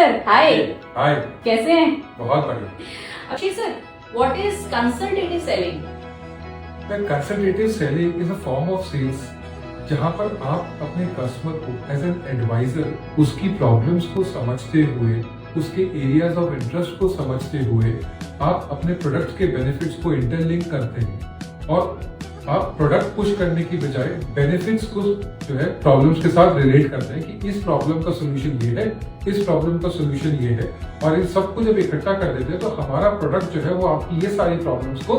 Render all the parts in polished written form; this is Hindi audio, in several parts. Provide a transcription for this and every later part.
Sir hi. हाय। कैसे हैं? बहुत बढ़िया। Akshay sir, what is consultative selling? Consultative selling is a form of sales जहां पर आप अपने कस्टमर को एज एन एडवाइजर उसकी प्रॉब्लम्स को समझते हुए, उसके एरियाज ऑफ इंटरेस्ट को समझते हुए आप अपने प्रोडक्ट के बेनिफिट्स को इंटरलिंक करते हैं और आप प्रोडक्ट पुश करने की बजाय बेनिफिट्स को जो है प्रॉब्लम्स के साथ रिलेट करते हैं कि इस प्रॉब्लम का सोल्यूशन ये है, इस प्रॉब्लम का सोल्यूशन ये है, और इन सबको जब इकट्ठा कर देते हैं तो हमारा प्रोडक्ट जो है वो आपकी ये सारी प्रॉब्लम्स को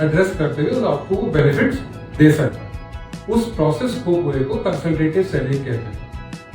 एड्रेस करते हुए आपको वो बेनिफिट्स दे सकता है। उस प्रोसेस को पूरे को कंसल्टेटिव सेलिंग कहते हैं।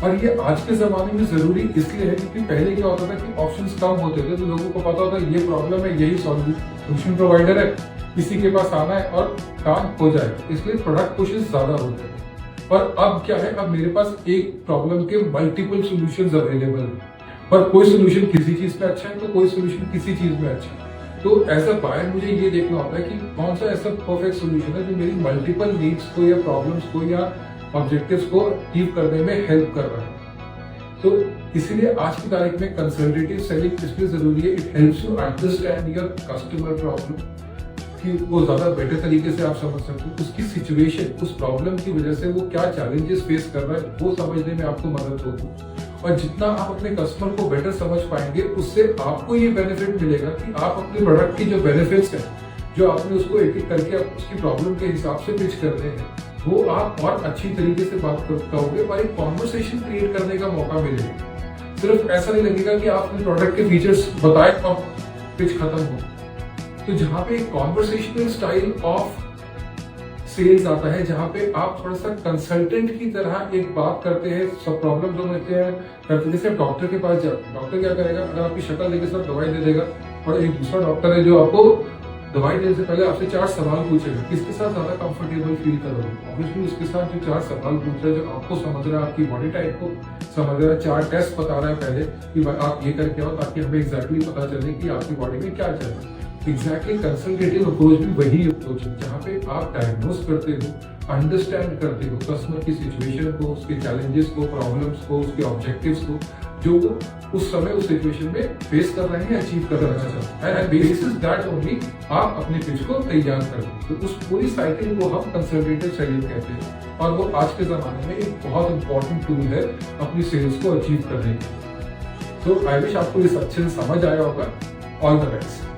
और ये आज के जमाने में जरूरी इसलिए है क्योंकि पहले क्या होता था कि ऑप्शंस कम होते थे, तो लोगों को पता होता ये प्रॉब्लम है, यही सॉल्यूशन प्रोवाइडर है, इसी के पास आना है और काम हो जाएगा, इसलिए प्रोडक्ट पुशेस ज्यादा होते हैं। पर अब क्या है, अब मेरे पास एक प्रॉब्लम के मल्टीपल सॉल्यूशंस अवेलेबल है, पर कोई सॉल्यूशन किसी चीज में अच्छा है तो कोई सॉल्यूशन किसी चीज में अच्छा है। तो एज अ बायर मुझे ये देखना होता है कि कौन सा ऐसा परफेक्ट सॉल्यूशन है जो मेरी मल्टीपल नीड्स को या प्रॉब्लम्स को या ऑब्जेक्टिव्स को अचीव करने में हेल्प कर रहा है। तो इसीलिए आज की तारीख में कंसल्टेटिव सेलिंग इसलिए जरूरी है, it helps you understand your customer problem कि वो ज्यादा बेटर तरीके से आप समझ सकते हो, उसकी सिचुएशन, उस प्रॉब्लम की वजह से वो क्या चैलेंजेस फेस कर रहा है वो समझने में आपको मदद होगी। और जितना आप अपने कस्टमर को बेटर समझ पाएंगे उससे आपको ये बेनिफिट मिलेगा कि आप अपने प्रोडक्ट की जो बेनिफिट्स हैं, जो आपने उसको एक एक करके उसकी प्रॉब्लम के हिसाब से पिच कर रहे हैं, वो आप और अच्छी तरीके से बात कर पाओगे और एक कॉन्वर्सेशन क्रिएट करने का मौका मिलेगा। सिर्फ ऐसा नहीं लगेगा कि आपने प्रोडक्ट के फीचर्स बताए और पिच खत्म हो। तो जहाँ पे कॉन्वर्सेशनल स्टाइल ऑफ सेल्स आता है, जहाँ पे आप थोड़ा सा कंसल्टेंट की तरह एक बात करते हैं, सब प्रॉब्लम जो होते हैं करते हैं। जैसे डॉक्टर के पास जाओ, डॉक्टर क्या करेगा, अगर आपकी शक्ल लेके सब दवाई दे देगा, और एक दूसरा डॉक्टर है जो आपको दवाई देने से पहले आपसे 4 सवाल पूछेगा, किसके साथ ज्यादा कंफर्टेबल फील करोगे। ऑब्वियसली उसके साथ जो 4 सवाल पूछ रहा है, जो आपको समझ रहा है, आपकी बॉडी टाइप को समझ रहा है, 4 टेस्ट बता रहा है पहले कि आप ये करके आओ ताकि हमें एग्जैक्टली पता चले कि आपकी बॉडी में क्या चल रहा है। एग्जैक्टली कंसल्टेटिव अप्रोच भी वही अप्रोच है जहाँ पे आप डायग्नोस करते हो, अंडरस्टैंड करते हो कस्टमर की सिचुएशन को, उसके चैलेंजेस को, प्रॉब्लम्स को, उसके ऑब्जेक्टिव्स को, जो वो उस समय उस सिचुएशन में फेस कर रहे हैं, अचीव करना चाहते हैं, एंड बेसिस दैट ओनली आप अपने पिच को तैयार कर दो। तो उस पूरी साइकिल को हम कंसल्टेटिव सेलिंग कहते हैं, और वो आज के जमाने में एक बहुत इंपॉर्टेंट टूल है अपनी सेल्स को अचीव करने के। तो आई विश आपको इस अच्छे से समझ आया होगा। All the best.